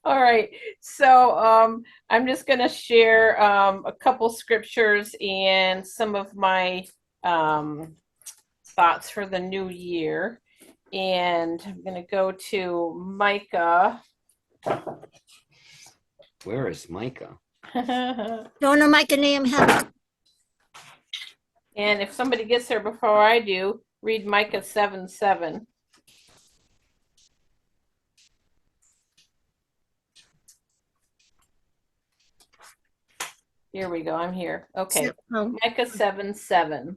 All right. So I'm just going to share a couple scriptures and some of my um, thoughts for the new year. And I'm going to go to Micah. Where is Micah? And Donor Micah Nahum. if somebody gets there before I do, read Micah 7:7. Here we go. I'm here. Okay. Micah 7:7.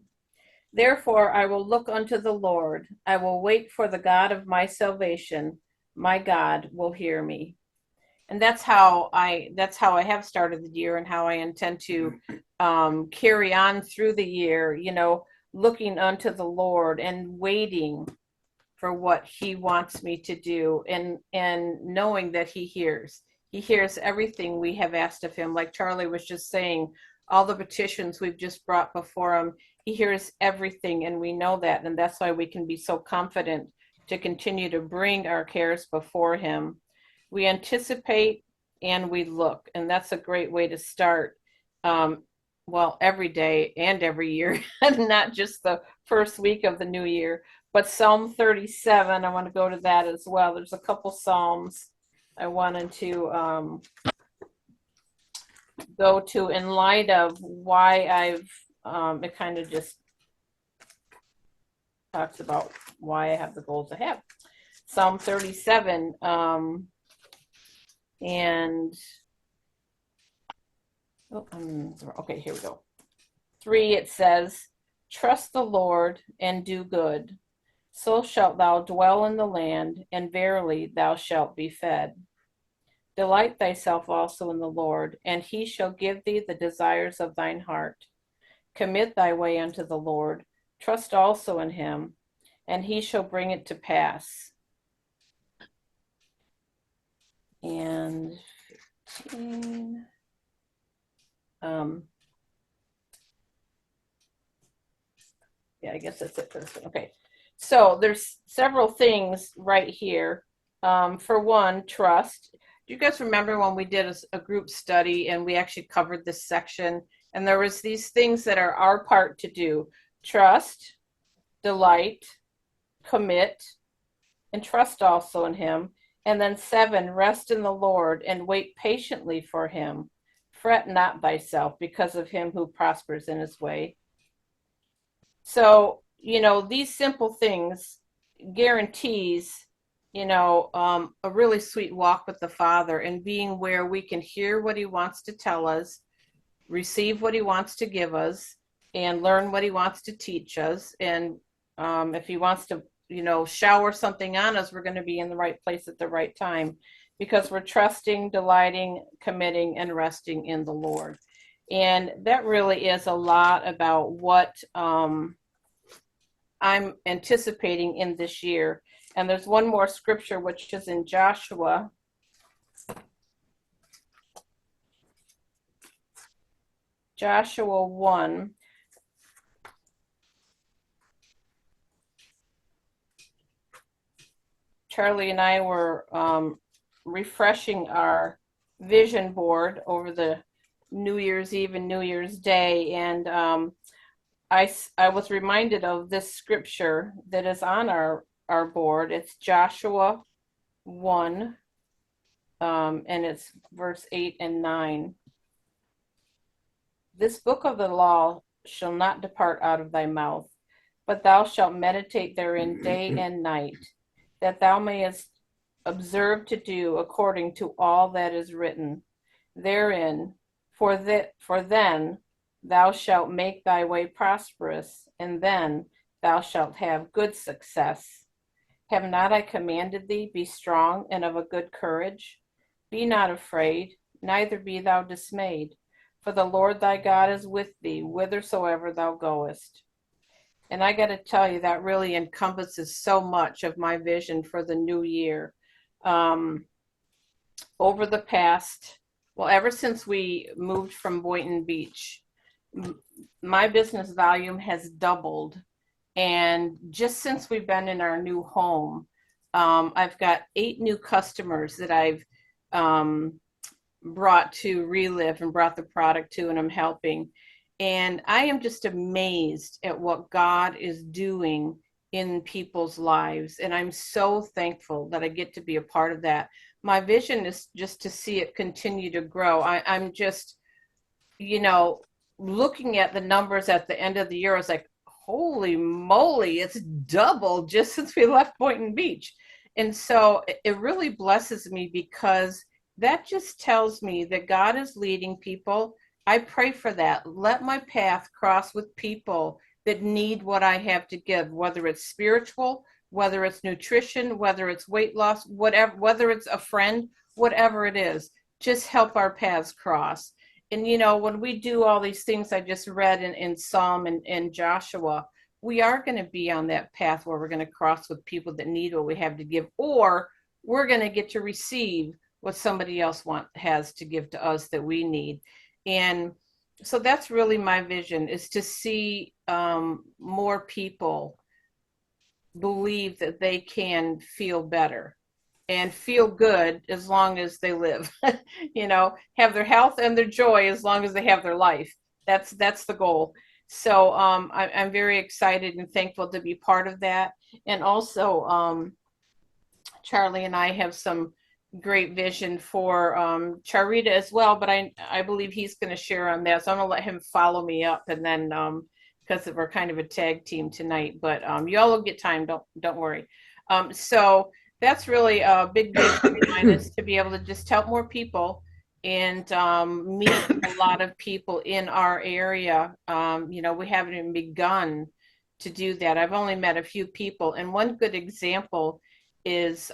Therefore, I will look unto the Lord. I will wait for the God of my salvation. My God will hear me. And that's how I have started the year and how I intend to carry on through the year, looking unto the Lord and waiting for what he wants me to do, and knowing that he hears everything we have asked of him. Like Charlie was just saying, all the petitions we've just brought before him, he hears everything, and we know that, and that's why we can be so confident to continue to bring our cares before him. We anticipate and we look, and that's a great way to start. um, well, every day and every year, not just the first week of the new year. But Psalm 37, I want to go to that as well. There's a couple Psalms I wanted to go to in light of why it kind of just talks about why I have the goals I have. Psalm 37, and, okay, here we go. 3, it says, trust the Lord and do good. So shalt thou dwell in the land, and verily thou shalt be fed. Delight thyself also in the Lord, and he shall give thee the desires of thine heart. Commit thy way unto the Lord, trust also in him, and he shall bring it to pass. And 15, yeah, I guess that's it for this one. Okay, so there's several things right here. For one, trust. Do you guys remember when we did a group study and we actually covered this section? And there was these things that are our part to do: trust, delight, commit, and trust also in him. And then 7, rest in the Lord and wait patiently for him. Fret not thyself because of him who prospers in his way. So, these simple things guarantees, a really sweet walk with the Father, and being where we can hear what he wants to tell us, receive what he wants to give us, and learn what he wants to teach us. And if he wants to, shower something on us, we're going to be in the right place at the right time, because we're trusting, delighting, committing, and resting in the Lord. And that really is a lot about what I'm anticipating in this year. And there's one more scripture, which is in Joshua. Joshua 1. Charlie and I were refreshing our vision board over the New Year's Eve and New Year's Day, and I was reminded of this scripture that is on our board. It's Joshua 1, and it's verse 8 and 9. This book of the law shall not depart out of thy mouth, but thou shalt meditate therein day and night, that thou mayest observe to do according to all that is written therein. For then thou shalt make thy way prosperous, and then thou shalt have good success. Have not I commanded thee? Be strong and of a good courage. Be not afraid, neither be thou dismayed, for the Lord thy God is with thee whithersoever thou goest. And I got to tell you, that really encompasses so much of my vision for the new year. Um, Over the past, well, ever since we moved from Boynton Beach, my business volume has doubled. And just since we've been in our new home, I've got 8 new customers that I've brought to Relive and brought the product to, and I'm helping. And I am just amazed at what God is doing in people's lives. And I'm so thankful that I get to be a part of that. My vision is just to see it continue to grow. I'm just, you know, looking at the numbers at the end of the year, I was like, holy moly, it's doubled just since we left Boynton Beach. And so it really blesses me because that just tells me that God is leading people. I pray for that. Let my path cross with people that need what I have to give, whether it's spiritual, whether it's nutrition, whether it's weight loss, whatever, whether it's a friend, whatever it is, just help our paths cross. And you know, when we do all these things I just read in Psalm and Joshua, we are going to be on that path where we're going to cross with people that need what we have to give, or we're going to get to receive what somebody else has to give to us that we need. And so that's really my vision, is to see more people believe that they can feel better and feel good as long as they live. You know, have their health and their joy as long as they have their life. That's the goal. So I'm very excited and thankful to be part of that. And also, Charlie and I have some great vision for Charita as well, but I believe he's going to share on that. So I'm going to let him follow me up, and then because we're kind of a tag team tonight, but y'all will get time. Don't worry. So that's really a big vision of mine, is to be able to just help more people and meet a lot of people in our area. You know, we haven't even begun to do that. I've only met a few people, and one good example is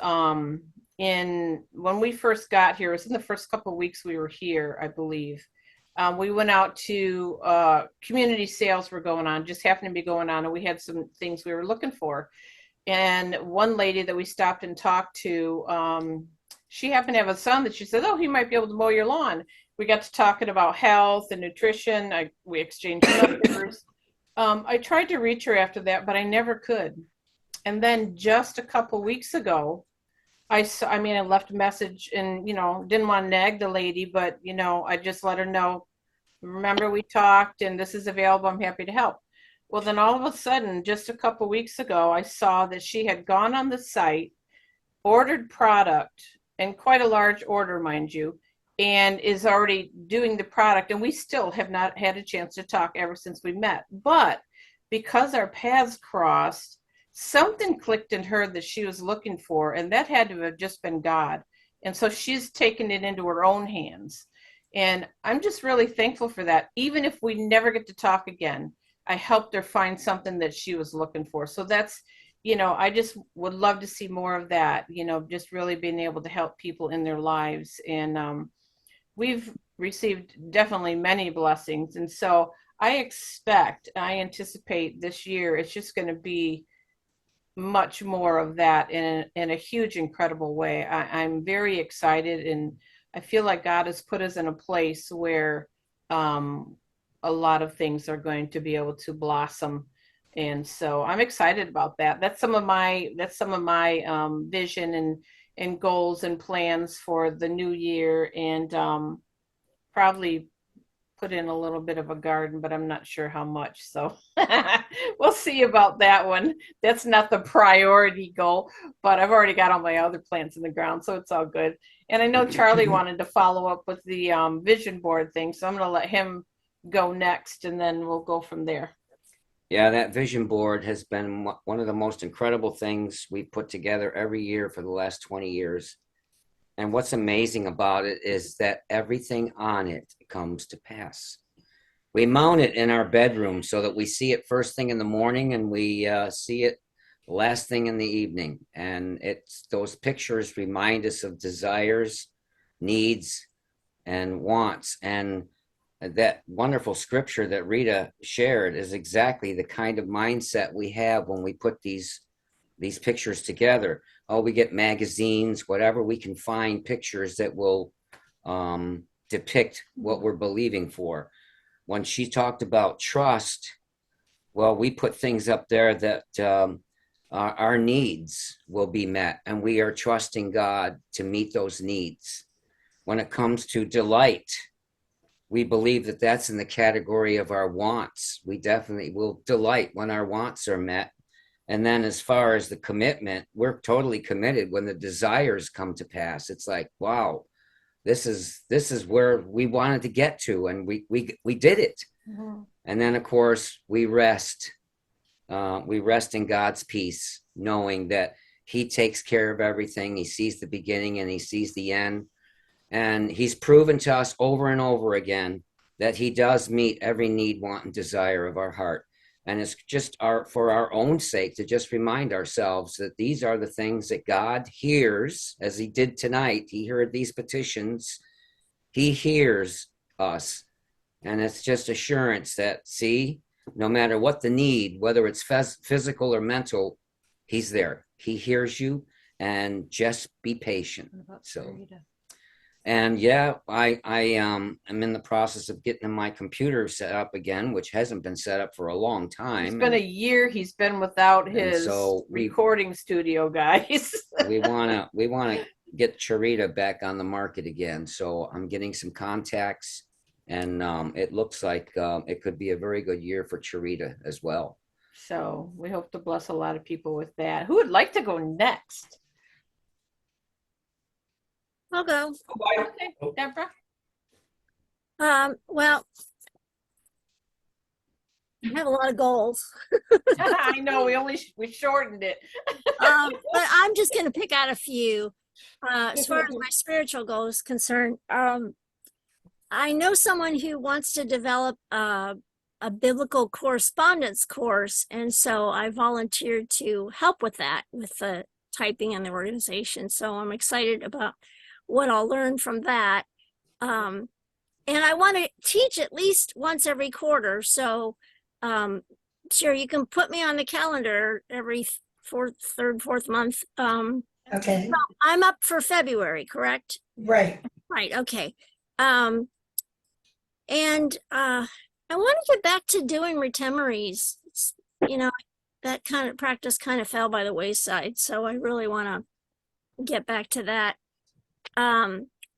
in when we first got here. It was in the first couple of weeks we were here, I believe. We went out to community sales were going on, just happened to be going on, and we had some things we were looking for. And one lady that we stopped and talked to, she happened to have a son that she said, oh, he might be able to mow your lawn. We got to talking about health and nutrition. We exchanged numbers. I tried to reach her after that, but I never could. And then just a couple weeks ago, I mean, I left a message, and, you know, didn't want to nag the lady, but, you know, I just let her know, remember we talked and this is available. I'm happy to help. Well, then all of a sudden, just a couple weeks ago, I saw that she had gone on the site, ordered product, and quite a large order, mind you, and is already doing the product. And we still have not had a chance to talk ever since we met. But because our paths crossed, something clicked in her that she was looking for, and that had to have just been God. And so she's taken it into her own hands. And I'm just really thankful for that. Even if we never get to talk again, I helped her find something that she was looking for. So that's, you know, I just would love to see more of that, you know, just really being able to help people in their lives. And we've received definitely many blessings. And so I anticipate this year it's just going to be much more of that in a huge, incredible way. I'm very excited, and I feel like God has put us in a place where a lot of things are going to be able to blossom. And so I'm excited about that. That's some of my vision and goals and plans for the new year, and probably put in a little bit of a garden, but I'm not sure how much. So we'll see about that one. That's not the priority goal, but I've already got all my other plants in the ground, so it's all good. And I know Charlie wanted to follow up with the vision board thing, so I'm going to let him go next, and then we'll go from there. Yeah, that vision board has been one of the most incredible things we've put together every year for the last 20 years. And what's amazing about it is that everything on it comes to pass. We mount it in our bedroom so that we see it first thing in the morning, and we see it last thing in the evening. And it's those pictures remind us of desires, needs, and wants. And that wonderful scripture that Rita shared is exactly the kind of mindset we have when we put these pictures together. Oh, we get magazines, whatever we can find, pictures that will depict what we're believing for. When she talked about trust, well, we put things up there that our needs will be met, and we are trusting God to meet those needs. when it comes to delight, we believe that that's in the category of our wants. We definitely will delight when our wants are met. And then as far as the commitment, we're totally committed when the desires come to pass. It's like, wow, this is where we wanted to get to, and we did it. Mhm. And then of course we rest. We rest in God's peace, knowing that He takes care of everything. He sees the beginning and He sees the end. And He's proven to us over and over again that He does meet every need, want, and desire of our heart. And it's just for our own sake to just remind ourselves that these are the things that God hears, as He did tonight. He heard these petitions. He hears us. And it's just assurance that, see, no matter what the need, whether it's physical or mental, He's there. He hears you, and just be patient. So, and yeah, I am in the process of getting my computer set up again, which hasn't been set up for a long time. It's been a year he's been without his so recording studio, guys. we wanna get Charita back on the market again. So I'm getting some contacts, and it looks like it could be a very good year for Charita as well. So we hope to bless a lot of people with that. Who would like to go next? I'll go. Okay, Deborah. Well, I have a lot of goals. I know we shortened it. But I'm just going to pick out a few. As far as my spiritual goals is concerned, I know someone who wants to develop a biblical correspondence course, and so I volunteered to help with that, with the typing and the organization. So I'm excited about what I'll learn from that. And I want to teach at least once every quarter. So sure, you can put me on the calendar every third, fourth month. Okay, So I'm up for February, correct? right. Right, okay. And I want to get back to doing retemeries. You know, that kind of practice kind of fell by the wayside. So I really want to get back to that.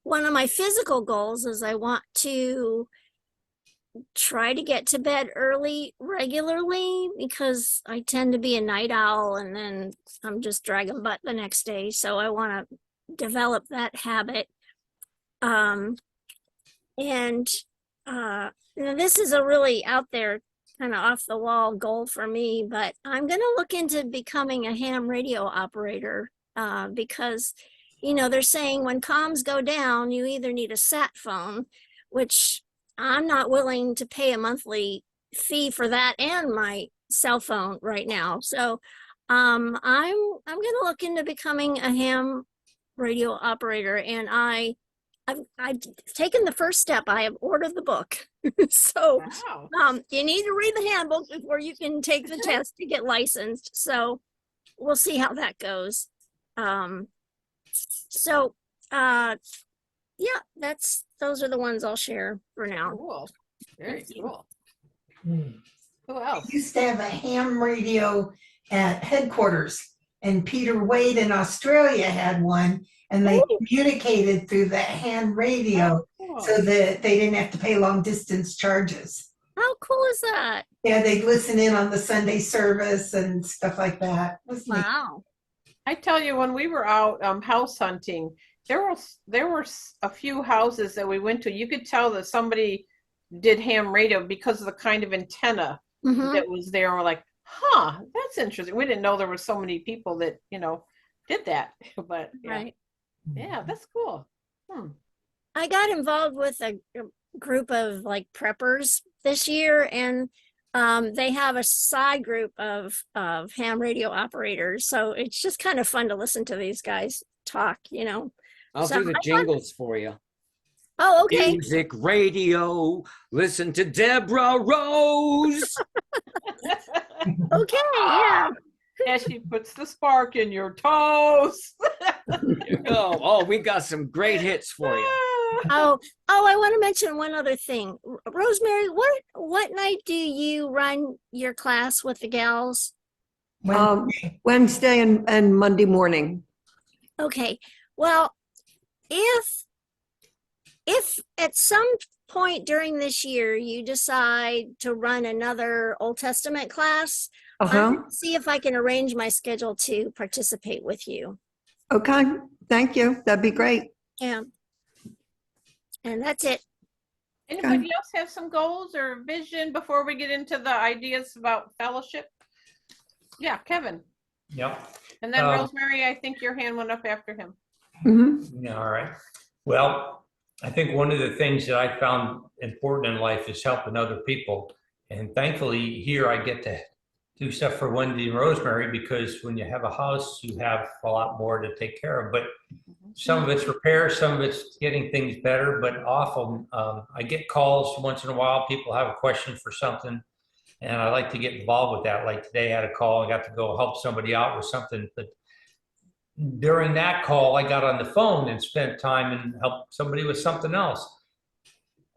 One of my physical goals is I want to try to get to bed early regularly, because I tend to be a night owl and then I'm just dragging butt the next day. So I want to develop that habit. And this is a really out there, kind of off the wall goal for me, but I'm going to look into becoming a ham radio operator, because they're saying when comms go down, you either need a sat phone, which I'm not willing to pay a monthly fee for that, and my cell phone right now. So I'm going to look into becoming a ham radio operator, and I've taken the first step. I have ordered the book. So Wow. you need to read the handbook before you can take the test to get licensed. So we'll see how that goes. Yeah, those are the ones I'll share for now. Cool. Very cool. Hmm. Who else? We used to have a ham radio at headquarters, and Peter Wade in Australia had one, and they Oh. communicated through the ham radio Cool. so that they didn't have to pay long distance charges. How cool is that? Yeah, they'd listen in on the Sunday service and stuff like that. It was neat. Wow. I tell you, when we were out house hunting, there were a few houses that we went to. You could tell that somebody did ham radio because of the kind of antenna Mhm. that was there. And we're like, huh, that's interesting. We didn't know there were so many people that did that. But yeah, Right. yeah, that's cool. I got involved with a group of like preppers this year, and they have a side group of ham radio operators. So it's just kind of fun to listen to these guys talk, I'll So do the I jingles for you. Oh, okay. Music radio. Listen to Deborah Rose. Okay, yeah. As she puts the spark in your toes. Oh, we got some great hits for you. Oh, I want to mention one other thing. Rosemary, what night do you run your class with the gals? Wednesday and Monday morning. Okay. Well, if at some point during this year you decide to run another Old Testament class, I'm Uh-huh. gonna see if I can arrange my schedule to participate with you. Okay, thank you. That'd be great. Yeah. And that's it. Anybody else have some goals or vision before we get into the ideas about fellowship? Yeah, Kevin. Yep. And then Rosemary, I think your hand went up after him. Mhm. Yeah, all right. Well, I think one of the things that I found important in life is helping other people. And thankfully here I get to do stuff for Wendy and Rosemary, because when you have a house, you have a lot more to take care of. But some of it's repair, some of it's getting things better. But often I get calls once in a while. People have a question for something, and I like to get involved with that. Like today I had a call, I got to go help somebody out with something. But during that call, I got on the phone and spent time and helped somebody with something else.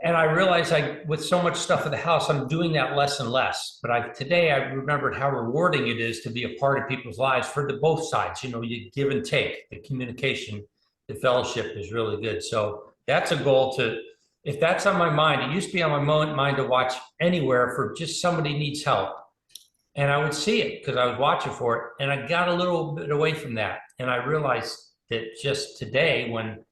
And I realized with so much stuff in the house, I'm doing that less and less. But today I remembered how rewarding it is to be a part of people's lives for both sides. You know, you give and take. The communication, the fellowship is really good. So that's a goal if that's on my mind. It used to be on my mind to watch anywhere for just somebody needs help. And I would see it because I was watching for it. And I got a little bit away from that. And I realized that just today, when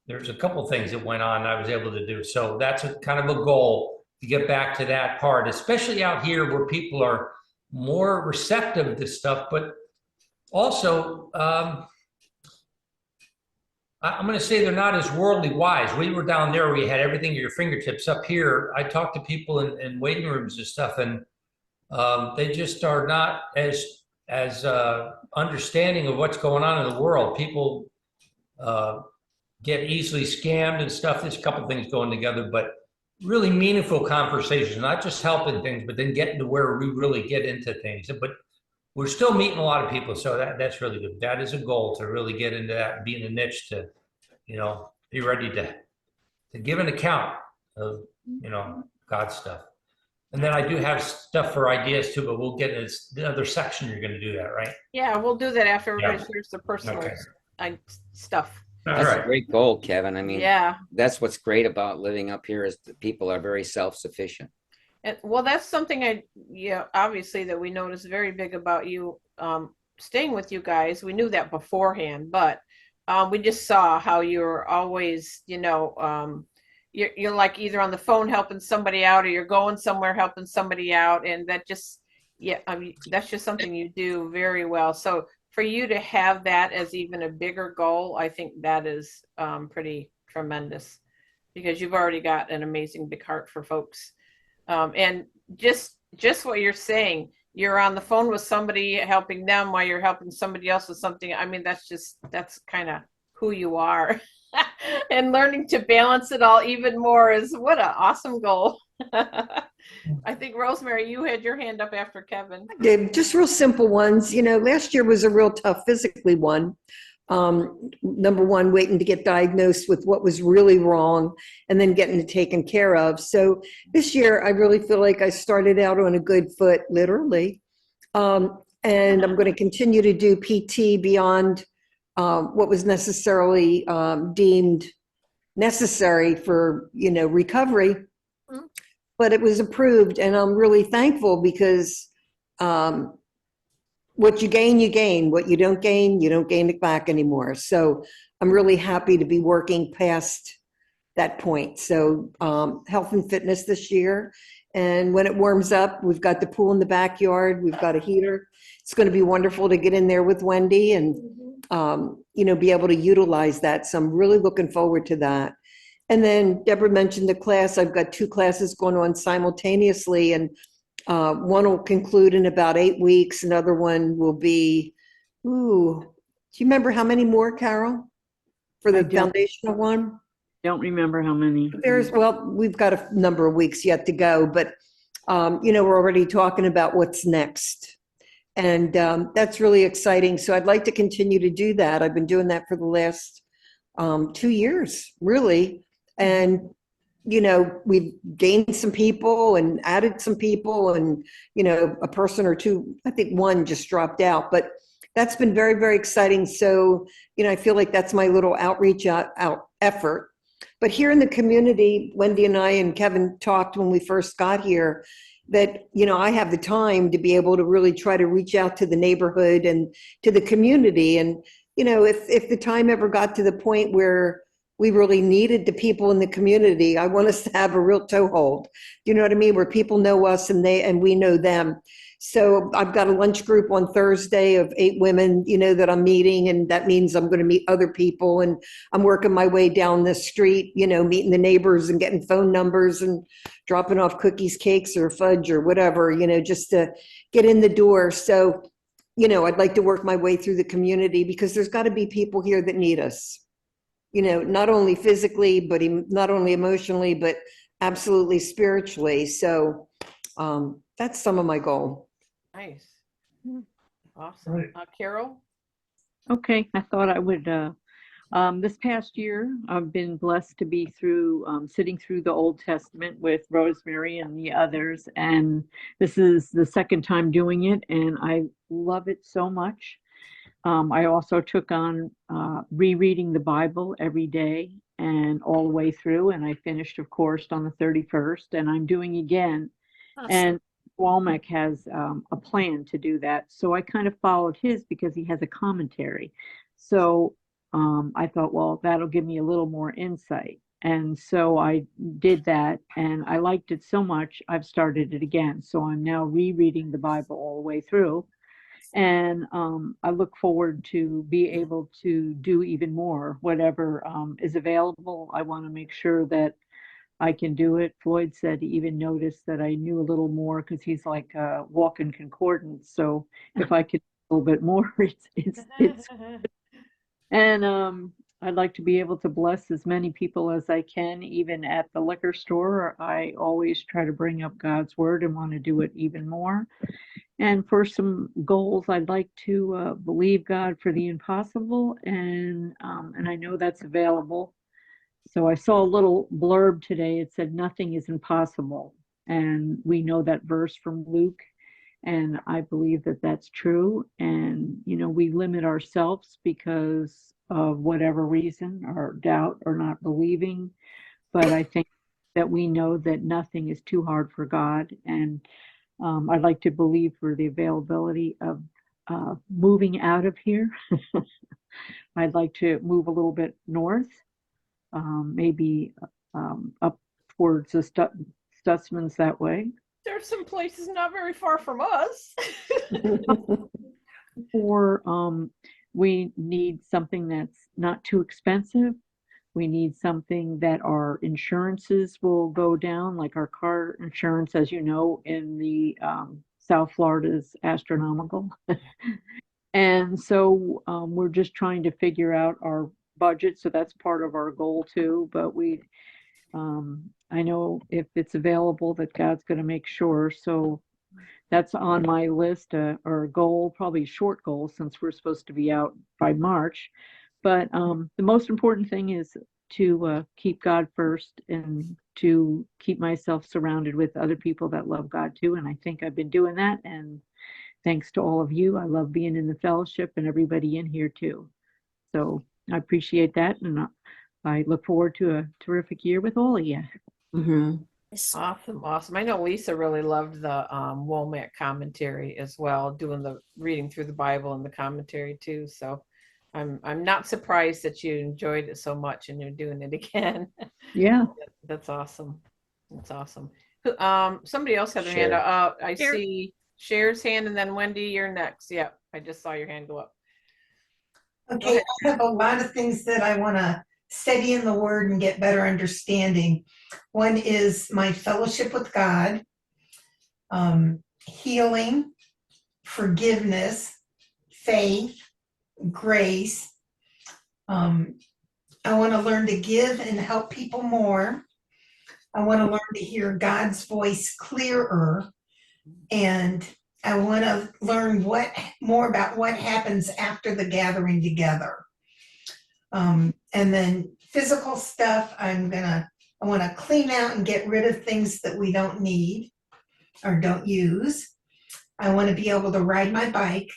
there's a couple things that went on I was able to do. So that's a kind of a goal to get back to that part, especially out here where people are more receptive to stuff, but also I'm going to say they're not as worldly wise. We were down there, we had everything at your fingertips. Up here, I talked to people in waiting rooms and stuff, and they just are not as understanding of what's going on in the world. People get easily scammed and stuff. There's a couple things going together, but really meaningful conversations, not just helping things, but then getting to where we really get into things. But we're still meeting a lot of people, so that's really good. That is a goal, to really get into that and be in a niche to, be ready to give an account of, God's stuff. And then I do have stuff for ideas too, but we'll get into the other section. You're going to do that, right? Yeah, we'll do that after everybody Yeah. shares the personal Okay. stuff. All That's right. a great goal, Kevin. I mean, Yeah. that's what's great about living up here is that people are very self-sufficient. And, well, that's something obviously that we noticed very big about you staying with you guys. We knew that beforehand, but we just saw how you're always, you're like either on the phone helping somebody out or you're going somewhere helping somebody out. And that just, that's just something you do very well. So for you to have that as even a bigger goal, I think that is pretty tremendous, because you've already got an amazing big heart for folks. And just what you're saying, you're on the phone with somebody helping them while you're helping somebody else with something. I mean, that's kind of who you are. And learning to balance it all even more is what an awesome goal. I think Rosemary, you had your hand up after Kevin. Dave, just real simple ones. Last year was a real tough physically one. Number one, waiting to get diagnosed with what was really wrong and then getting it taken care of. So this year, I really feel like I started out on a good foot, literally. And I'm going to continue to do PT beyond what was necessarily deemed necessary for, recovery. Mhm. But it was approved, and I'm really thankful because what you gain, you gain. What you don't gain it back anymore. So I'm really happy to be working past that point. So health and fitness this year. And when it warms up, we've got the pool in the backyard. We've got a heater. It's going to be wonderful to get in there with Wendy and, be able to utilize that. So I'm really looking forward to that. And then Deborah mentioned the class. I've got 2 classes going on simultaneously, and one will conclude in about 8 weeks. Another one will be, do you remember how many more, Carol, for the I don't. foundational one? Don't remember how many. We've got a number of weeks yet to go, but, we're already talking about what's next. And that's really exciting. So I'd like to continue to do that. I've been doing that for the last 2 years, really. And, we've gained some people and added some people and, a person or two, I think one just dropped out, but that's been very, very exciting. So, I feel like that's my little outreach out effort. But here in the community, Wendy and I and Kevin talked when we first got here, that, I have the time to be able to really try to reach out to the neighborhood and to the community. And, if the time ever got to the point where we really needed the people in the community, I want us to have a real toehold. You know what I mean? Where people know us and we know them. So I've got a lunch group on Thursday of 8 women, that I'm meeting, and that means I'm going to meet other people, and I'm working my way down the street, meeting the neighbors and getting phone numbers and dropping off cookies, cakes, or fudge or whatever, just to get in the door. So, I'd like to work my way through the community, because there's got to be people here that need us, not only physically, but not only emotionally, but absolutely spiritually. So that's some of my goal. Nice. Hmm. Awesome. Right. Carol? Okay, I thought I would, this past year, I've been blessed to be sitting through the Old Testament with Rosemary and the others. And this is the second time doing it, and I love it so much. I also took on rereading the Bible every day and all the way through. And I finished, of course, on the 31st, and I'm doing again. Awesome. And Walmart has a plan to do that. So I kind of followed his because he has a commentary. So I thought, well, that'll give me a little more insight. And so I did that, and I liked it so much, I've started it again. So I'm now rereading the Bible all the way through. And I look forward to be able to do even more, whatever is available. I want to make sure that I can do it. Floyd said he even noticed that I knew a little more, because he's like a walking concordance. So if I could do a little bit more, it's and I'd like to be able to bless as many people as I can, even at the liquor store. I always try to bring up God's word and want to do it even more. And for some goals, I'd like to believe God for the impossible, and I know that's available. So I saw a little blurb today. It said, "Nothing is impossible." And we know that verse from Luke. And I believe that that's true. And, we limit ourselves because of whatever reason, or doubt, or not believing. But I think that we know that nothing is too hard for God. And I'd like to believe for the availability of moving out of here. I'd like to move a little bit north. Maybe up towards the Stutzmans that way. There's some places not very far from us. Or we need something that's not too expensive. We need something that our insurances will go down, like our car insurance, as you know, in the South Florida is astronomical. And so we're just trying to figure out our budget. So that's part of our goal too. But I know if it's available, that God's going to make sure. So that's on my list, or a goal, probably a short goal, since we're supposed to be out by March. But the most important thing is to keep God first, and to keep myself surrounded with other people that love God too. And I think I've been doing that. And thanks to all of you. I love being in the fellowship, and everybody in here too. So I appreciate that. And I look forward to a terrific year with all of you. Mhm. Awesome. I know Lisa really loved the Womack commentary as well, doing the reading through the Bible and the commentary too. So I'm not surprised that you enjoyed it so much and you're doing it again. Yeah. That's awesome. That's awesome. Somebody else had their hand Cher. up. I Cher. see Cher's hand, and then Wendy, you're next. Yep, I just saw your hand go up. Okay, I have a lot of things that I want to study in the Word and get better understanding. One is my fellowship with God, healing, forgiveness, faith, grace. I want to learn to give and help people more. I want to learn to hear God's voice clearer. And I want to learn more about what happens after the gathering together. And then physical stuff, I want to clean out and get rid of things that we don't need or don't use. I want to be able to ride my bike,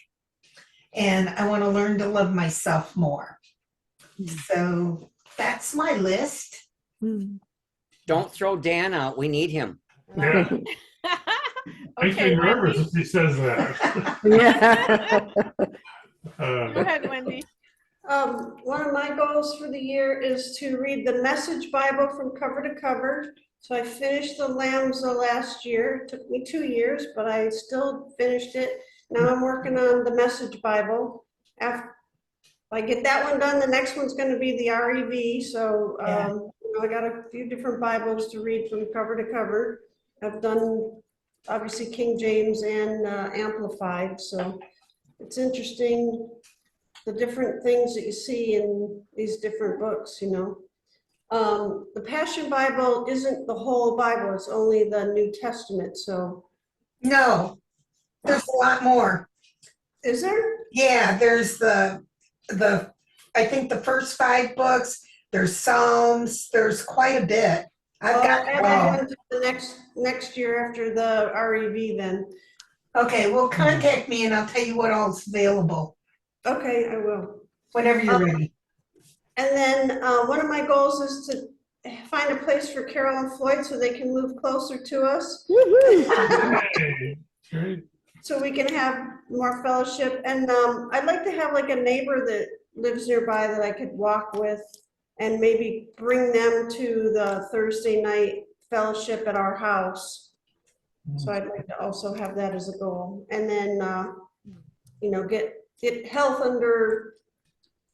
and I want to learn to love myself more. So that's my list. Hmm. Don't throw Dan out. We need him. Yeah. Makes Okay, me nervous Wendy. if he says that. Yeah. Go ahead, Wendy. One of my goals for the year is to read the Message Bible from cover to cover. So I finished the Lambs last year. It took me 2 years, but I still finished it. Now I'm working on the Message Bible. After I get that one done, the next one's going to be the REV. So I got a few different Bibles to read from cover to cover. I've done obviously King James and Amplified. So it's interesting the different things that you see in these different books, The Passion Bible isn't the whole Bible, it's only the New Testament, so. No, there's a lot more. Is there? Yeah, there's the, I think the first 5 books, there's Psalms, there's quite a bit. I've got Add it that all. one to the next year after the REV then. Okay, well, contact me and I'll tell you what all's available, Okay, I will. whenever you're ready. And then one of my goals is to find a place for Carol and Floyd so they can move closer to us. Hey, great. So we can have more fellowship. And I'd like to have like a neighbor that lives nearby that I could walk with and maybe bring them to the Thursday night fellowship at our house. So I'd like to also have that as a goal. And then, get health under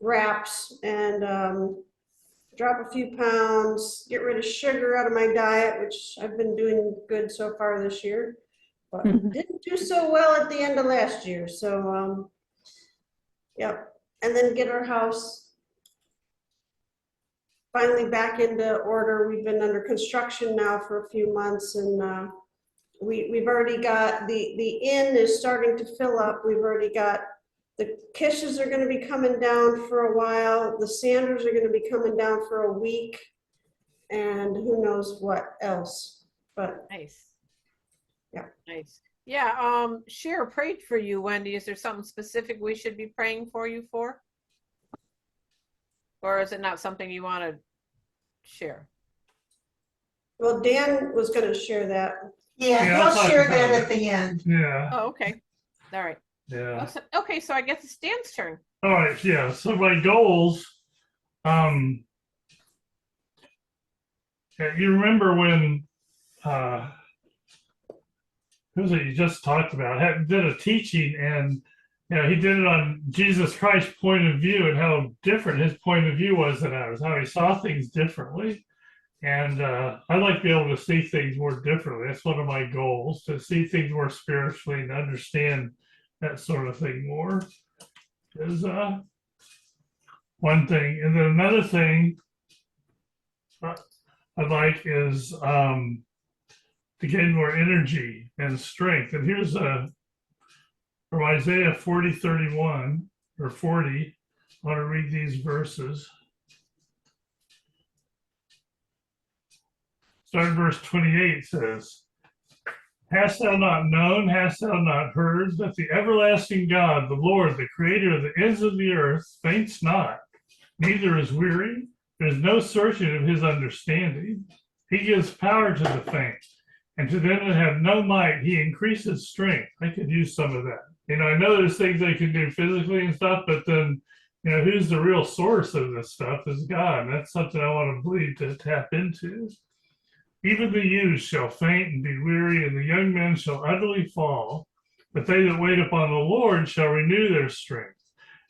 wraps and drop a few pounds, get rid of sugar out of my diet, which I've been doing good so far this year. But didn't do so well at the end of last year. So, yep. And then get our house finally back into order. We've been under construction now for a few months, and we've already got the inn is starting to fill up. We've already got the Kishes are going to be coming down for a while. The Sanders are going to be coming down for a week, and who knows what else. But Nice. Yeah. Nice. Yeah. Cher prayed for you, Wendy. Is there something specific we should be praying for you for? Or is it not something you want to share? well, Dan was going to share that. Yeah, Yeah, I'll he'll talk share about that it. at the end. Yeah, Oh, okay. All right. yeah. Okay, so I guess it's Dan's turn. All right, yeah. So my goals, yeah, you remember when who was it you just talked about? Did a teaching, and he did it on Jesus Christ's point of view and how different his point of view was than ours, how he saw things differently. And I'd like to be able to see things more differently. That's one of my goals, to see things more spiritually and understand that sort of thing more. Is one thing. And then another thing I'd like is to gain more energy and strength. And here's from Isaiah 40:31 or 40. I want to read these verses. Start verse 28 says, "Hast thou not known, hast thou not heard, that the everlasting God, the Lord, the creator of the ends of the earth, faints not, neither is weary, there is no searching of his understanding. He gives power to the faint, and to them that have no might, he increases strength." I could use some of that. I know there's things they can do physically and stuff, but then, who's the real source of this stuff is God. And that's something I want to believe to tap into. "Even the youth shall faint and be weary, and the young men shall utterly fall. But they that wait upon the Lord shall renew their strength.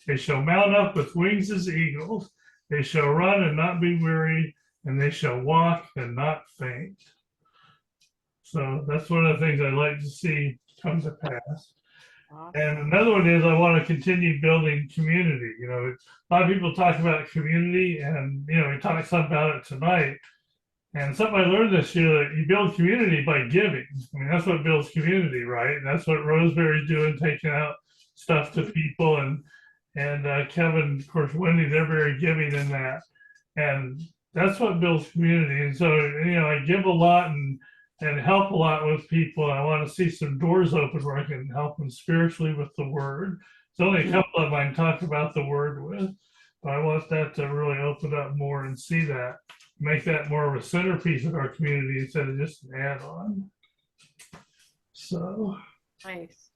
They shall mount up with wings as eagles. They shall run and not be weary, and they shall walk and not faint." So that's one of the things I'd like to see come to pass. And another one is I want to continue building community. A lot of people talk about community, and we talked some about it tonight. And something I learned this year, that you build community by giving. That's what builds community, right? And that's what Rosemary's doing, taking out stuff to people, and Kevin, of course, Wendy, they're very giving in that, and that's what builds community. And so, I give a lot and help a lot with people. I want to see some doors open where I can help them spiritually with the word. There's only a couple of them I can talk about the word with, but I want that to really open up more and see that. make that more of a centerpiece of our community instead of just an add-on. So, Nice.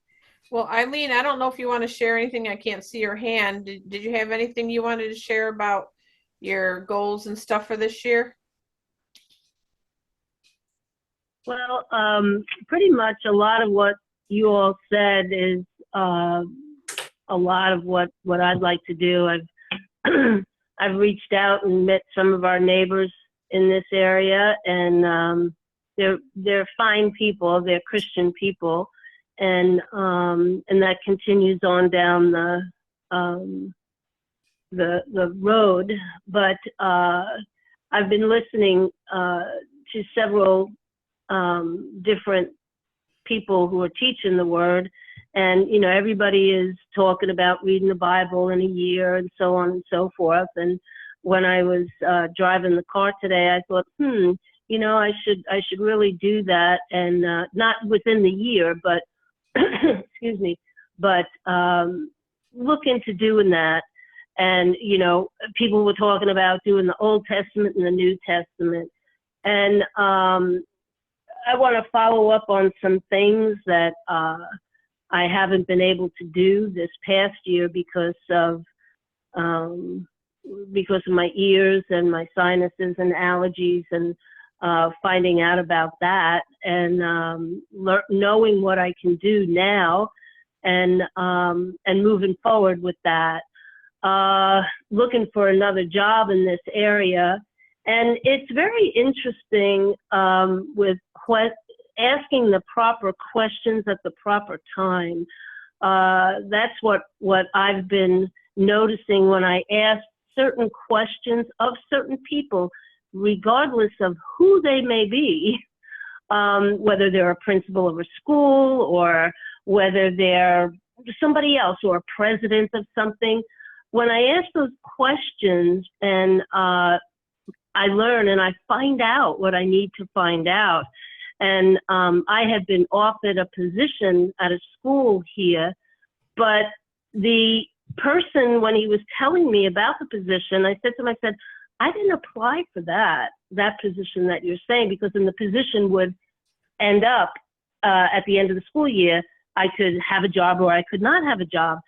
Well, Eileen, I don't know if you want to share anything. I can't see your hand. Did you have anything you wanted to share about your goals and stuff for this year? Well, pretty much a lot of what you all said is a lot of what I'd like to do. I've reached out and met some of our neighbors in this area, and they're fine people. They're Christian people, and that continues on down the road. But I've been listening to several different people who are teaching the word, and everybody is talking about reading the Bible in a year and so on and so forth. And when I was driving the car today, I thought, I should really do that, and not within the year, but excuse me, but look into doing that. And people were talking about doing the Old Testament and the New Testament, and I want to follow up on some things that I haven't been able to do this past year because of my ears and my sinuses and allergies, and finding out about that, and knowing what I can do now, and moving forward with that. Looking for another job in this area. And it's very interesting with asking the proper questions at the proper time. That's what I've been noticing when I ask certain questions of certain people, regardless of who they may be, whether they're a principal of a school or whether they're somebody else or a president of something. When I ask those questions and I learn and I find out what I need to find out. And I had been offered a position at a school here, but the person, when he was telling me about the position, I said to him, I didn't apply for that position that you're saying, because then the position would end up at the end of the school year, I could have a job or I could not have a job.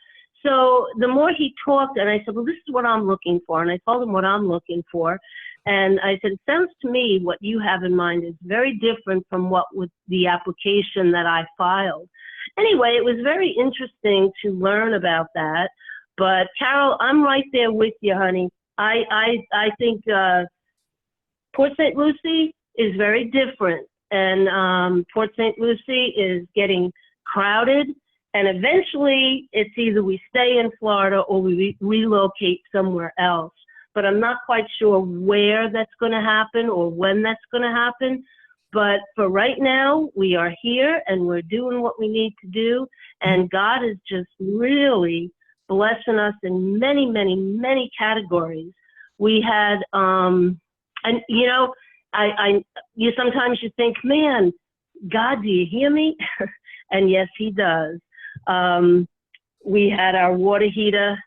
So the more he talked, and I said, well, this is what I'm looking for. And I told him what I'm looking for. And I said, it sounds to me what you have in mind is very different from what was the application that I filed. Anyway, it was very interesting to learn about that. But Carol, I'm right there with you, honey. I think Port St. Lucie is very different. And Port St. Lucie is getting crowded. And eventually, it's either we stay in Florida or we relocate somewhere else. But I'm not quite sure where that's going to happen or when that's going to happen. But for right now, we are here and we're doing what we need to do. And God is just really blessing us in many, many, many categories. We had, and you sometimes you think, man, God, do you hear me? And yes, he does. We had our water heater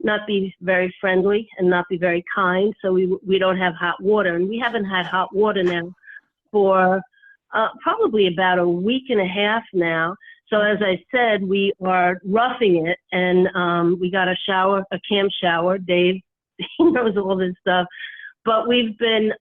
not be very friendly and not be very kind, so we don't have hot water, and we haven't had hot water now for probably about a week and a half now. So as I said, we are roughing it, and we got a camp shower. Dave, he knows all this stuff, but we've been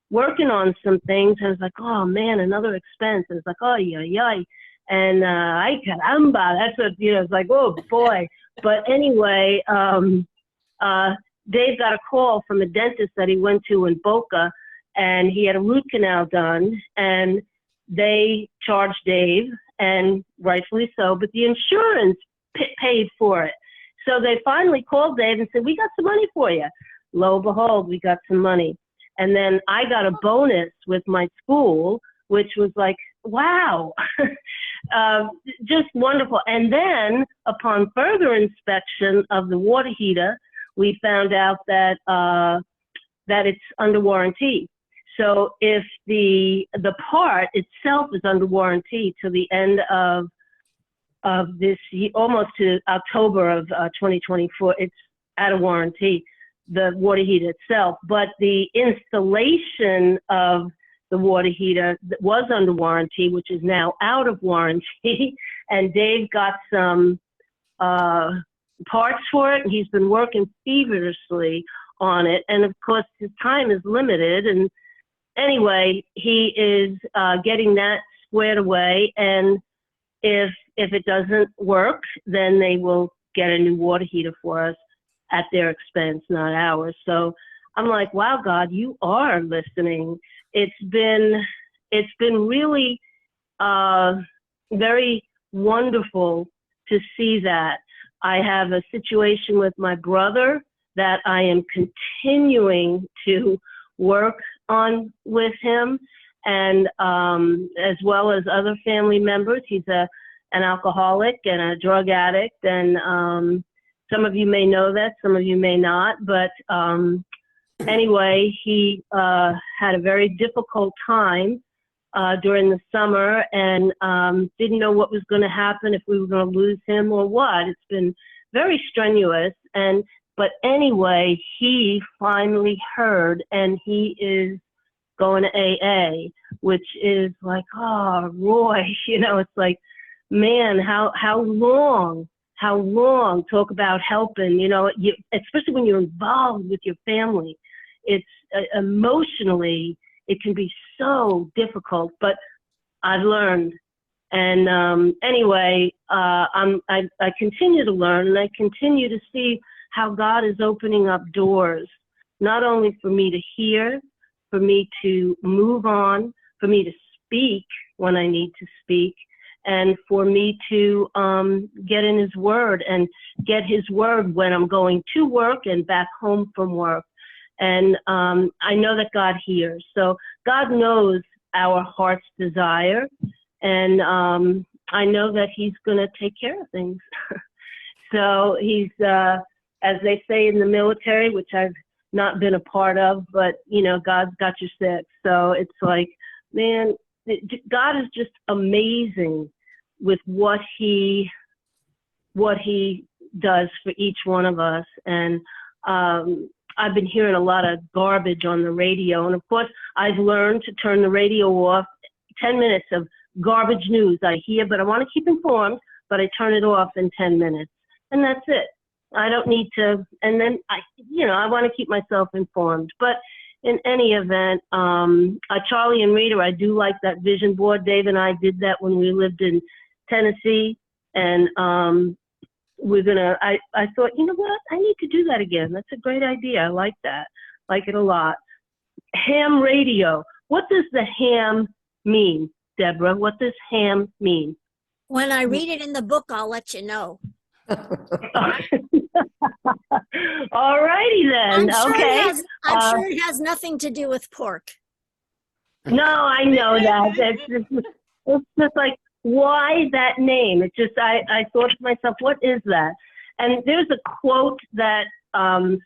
working on some things, and it's like, oh man, another expense. And it's like, oh yeah. And ay caramba, that's what, it's like, oh boy. But anyway, Dave got a call from a dentist that he went to in Boca, and he had a root canal done, and they charged Dave, and rightfully so, but the insurance paid for it. So they finally called Dave and said, we got some money for you. Lo and behold, we got some money. And then I got a bonus with my school, which was like, wow, just wonderful. And then upon further inspection of the water heater, we found out that that it's under warranty. So if the part itself is under warranty to the end of this year, almost to October of 2024, it's out of warranty. the water heater itself, but the installation of the water heater that was under warranty, which is now out of warranty, and Dave got some parts for it, and he's been working feverishly on it. And of course, his time is limited. And anyway, he is getting that squared away. And if it doesn't work, then they will get a new water heater for us at their expense, not ours. So I'm like, wow, God, you are listening. It's been really very wonderful to see that. I have a situation with my brother that I am continuing to work on with him, and as well as other family members. He's an alcoholic and a drug addict, and some of you may know that, some of you may not, but anyway, he had a very difficult time during the summer, and didn't know what was going to happen, if we were going to lose him or what. It's been very strenuous, but anyway, he finally heard, and he is going to AA, which is like, oh, Roy, it's like, man, how long? Talk about helping, especially when you're involved with your family. It's emotionally, it can be so difficult, but I've learned. And anyway, I continue to learn, and I continue to see how God is opening up doors, not only for me to hear, for me to move on, for me to speak when I need to speak, and for me to get in his word and get his word when I'm going to work and back home from work. And I know that God hears. So God knows our heart's desire, and I know that he's going to take care of things. So he's, as they say in the military, which I've not been a part of, but, God's got your six. So it's like, man, God is just amazing with what he does for each one of us. And I've been hearing a lot of garbage on the radio. And of course, I've learned to turn the radio off. 10 minutes of garbage news I hear, but I want to keep informed, but I turn it off in 10 minutes. And that's it. I don't need to, and then I want to keep myself informed. But in any event, Charlie and Rita, I do like that vision board. Dave and I did that when we lived in Tennessee, and I thought, you know what, I need to do that again. That's a great idea. I like that. Like it a lot. Ham radio. What does the ham mean, Deborah? What does ham mean? When I read it in the book, I'll let you know. All righty then. Okay. I'm sure it has nothing to do with pork. No, I know that. It's just like, why that name? It's just, I thought to myself, what is that? And there's a quote that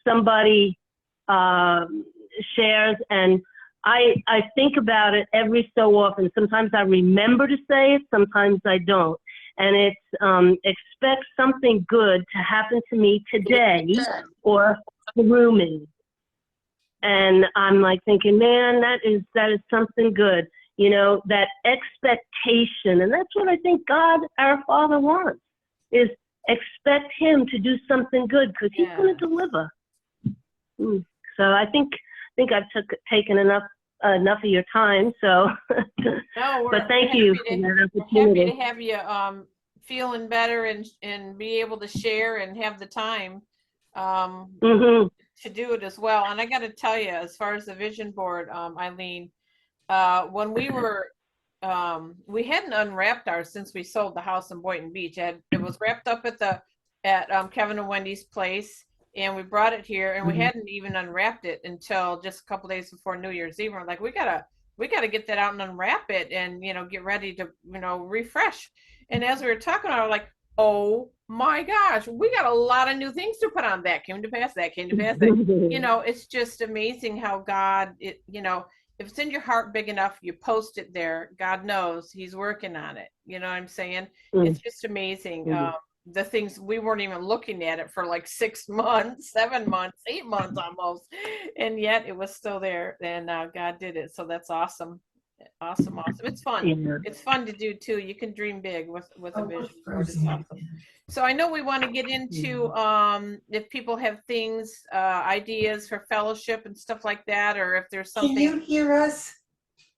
somebody shares, and I think about it every so often. Sometimes I remember to say it, sometimes I don't. And it's expect something good to happen to me today or through me. And I'm like thinking, man, that is something good. That expectation. And that's what I think God, our Father, wants, is expect him to do something good, because he's going to deliver. So I think I've taken enough of your time. So, No, but thank you for that opportunity. Happy to have you feeling better and be able to share and have the time to do it as well. And I got to tell you, as far as the vision board, Eileen, when we were, we hadn't unwrapped ours since we sold the house in Boynton Beach. It was wrapped up at Kevin and Wendy's place, and we brought it here, and we hadn't even unwrapped it until just a couple days before New Year's Eve. We're like, we gotta get that out and unwrap it, and get ready to refresh. And as we were talking, I was like, oh my gosh, we got a lot of new things to put on. That came to pass. That came to pass. It's just amazing how God, if it's in your heart big enough, you post it there. God knows he's working on it. You know what I'm saying? It's just amazing. the things, we weren't even looking at it for like 6 months, 7 months, 8 months almost. And yet it was still there, and God did it. So that's awesome. Awesome. It's fun. Yeah. It's fun to do too. You can dream big with a Oh, vision we're board. It's frozen awesome. again. So I know we want to get into if people have things, ideas for fellowship and stuff like that, or if there's Can something. you hear us?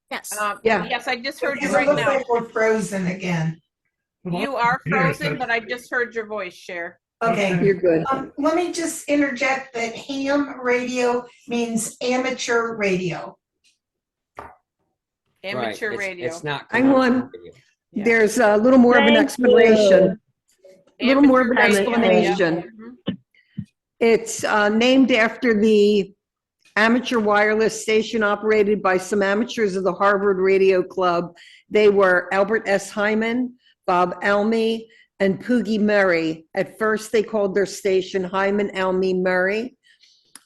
Yes. Yeah. Yes, I just heard you Because it right looks now. like we're frozen again. You are Yes, frozen, but I just heard your voice, Cher. Okay. You're good. Let me just interject that ham radio means amateur radio. Amateur Right. It's- radio. It's not. Hang on. commercial radio. Yeah. There's a little more of an Thank explanation. A little more of an Amateur radio, explanation. yeah. It's named after the amateur wireless station operated by some amateurs of the Harvard Radio Club. They were Albert S. Hyman, Bob Almy, and Poogie Murray. At first, they called their station Hyman Almy Murray.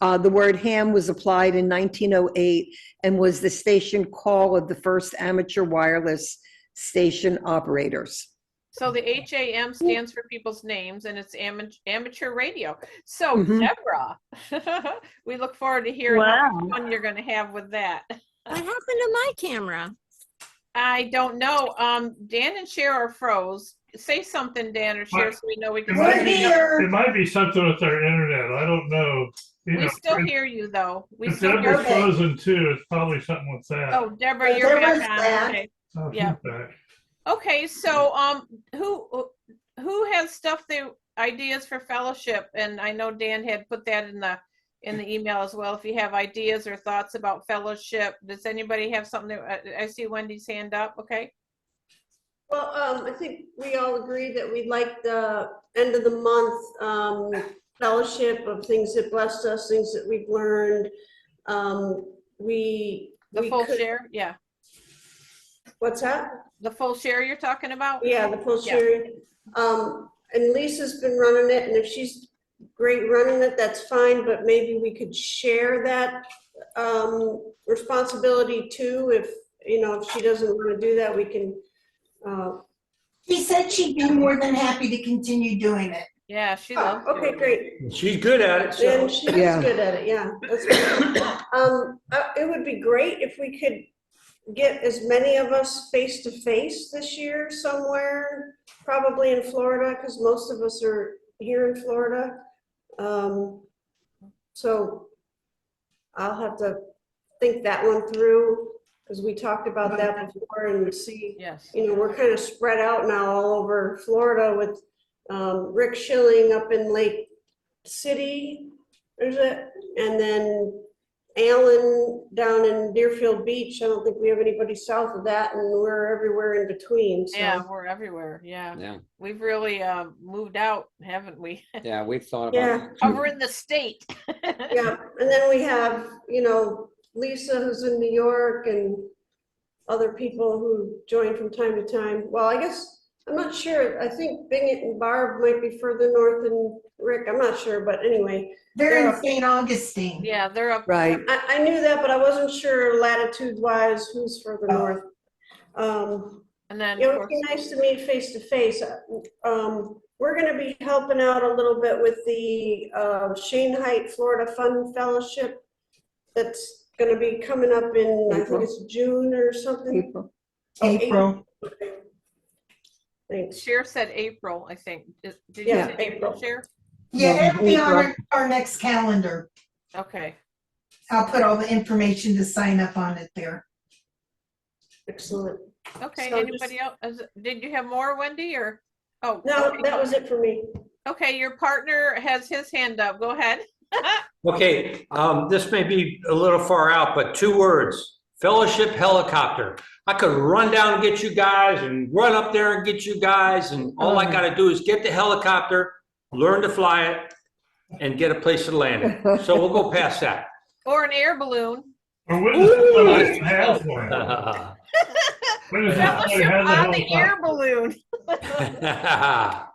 The word ham was applied in 1908 and was the station call of the first amateur wireless station operators. So the HAM stands for people's names, and it's amateur radio. So Mhm. Deborah, we look forward to hearing how Wow. much fun you're going to have with that. What happened to my camera? I don't know. Dan and Cher are froze. Say something, Dan or Cher, so we know we can. It might We're be- here. It might be something with our internet. I don't know. You We know, still if- hear you though. We If still hear. Deborah's Okay. frozen too, it's probably something with that. Oh, Deborah, Oh, you're Deborah's back on. back. Okay. Oh, she's yeah. back. Okay, so who has stuff ideas for fellowship? And I know Dan had put that in the email as well. If you have ideas or thoughts about fellowship, does anybody have something? I see Wendy's hand up. Okay. Well, I think we all agree that we'd like the end of the month fellowship of things that blessed us, things that we've learned. The We full could- share, yeah. What's that? The full share you're talking about? Yeah, the full Yeah. sharing. And Lisa's been running it, and if she's great running it, that's fine, but maybe we could share that responsibility too. If, if she doesn't want to do that, we can, She said she'd be more than happy to continue doing it. Yeah, she loves okay, doing it. great. She's good at it, so. Then she's Yeah. good at it, yeah. That's good. It would be great if we could get as many of us face to face this year somewhere, probably in Florida, because most of us are here in Florida. So I'll have to think that one through, because we talked about that before and see, Yes. we're kind of spread out now all over Florida with Rick Schilling up in Lake City, there's it, and then Alan down in Deerfield Beach. I don't think we have anybody south of that, and we're everywhere in between. So. Yeah, we're everywhere. Yeah. Yeah, We've really moved out, haven't we? yeah, we've thought Yeah. about it. Covering the state. Yeah, and then we have, Lisa who's in New York and other people who join from time to time. Well, I guess, I'm not sure. I think Bingit and Barb might be further north than Rick. I'm not sure, but anyway. They're Yeah. in St. Augustine. Yeah, they're up. Right. I knew that, but I wasn't sure latitude-wise who's further Oh. north. And then, It of would be course, nice to meet face to face. We're gonna be helping out a little bit with the Shane Height Florida Fun Fellowship. That's gonna be coming up in, I think April. it's June or something. April. April. Okay. Thanks. Cher said April, I think. Did you Yeah, say April, April. Cher? Yeah, it'll be on April. our next calendar. Okay. I'll put all the information to sign up on it there. Excellent. Okay, So anybody else? Did you have more, Wendy, or? Oh, No, okay. that was it for me. Okay, your partner has his hand up. Go ahead. Okay, this may be a little far out, but 2 words, fellowship helicopter. I could run down and get you guys and run up there and get you guys, and all I gotta do is get the helicopter, learn to fly it, and get a place to land it. So we'll go past that. Or an air balloon. Or when does somebody have one? When does somebody Fellowship have on the a air helicopter? balloon.